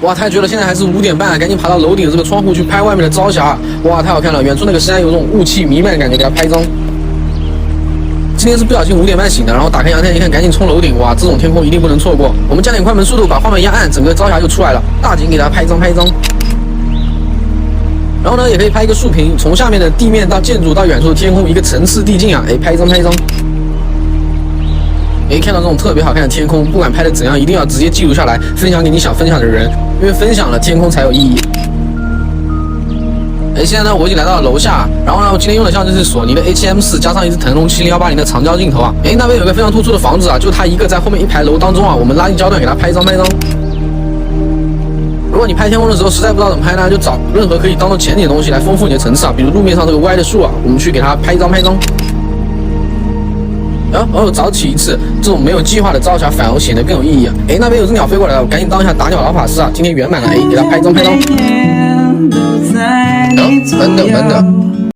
哇，太绝了！现在还是5点半，赶紧爬到楼顶这个窗户去拍外面的朝霞。哇，太好看了！远处那个山有种雾气弥漫的感觉，给它拍一张。今天是不小心5点半醒的，然后打开阳台一看，赶紧冲楼顶。哇，这种天空一定不能错过。我们加点快门速度，把画面压暗，整个朝霞就出来了。大景给它拍一张。然后呢，也可以拍一个竖屏，从下面的地面到建筑到远处的天空，一个层次递进啊！拍一张。看到这种特别好看的天空，不管拍的怎样，一定要直接记录下来，分享给你想分享的人，因为分享了天空才有意义。现在呢，我已经来到了楼下，然后呢，我今天用的相机是索尼的 A7M4，加上一支腾龙7080的长焦镜头啊。那边有个非常突出的房子啊，就它一个在后面一排楼当中啊，我们拉近焦段给它拍一张。如果你拍天空的时候实在不知道怎么拍呢，就找任何可以当做前景的东西来丰富你的层次啊，比如路面上这个歪的树啊，我们去给它拍一张。早起一次，这种没有计划的朝霞反而显得更有意义啊！那边有只鸟飞过来了，我赶紧当一下打鸟老法师啊！今天圆满了，给它拍一张。等等。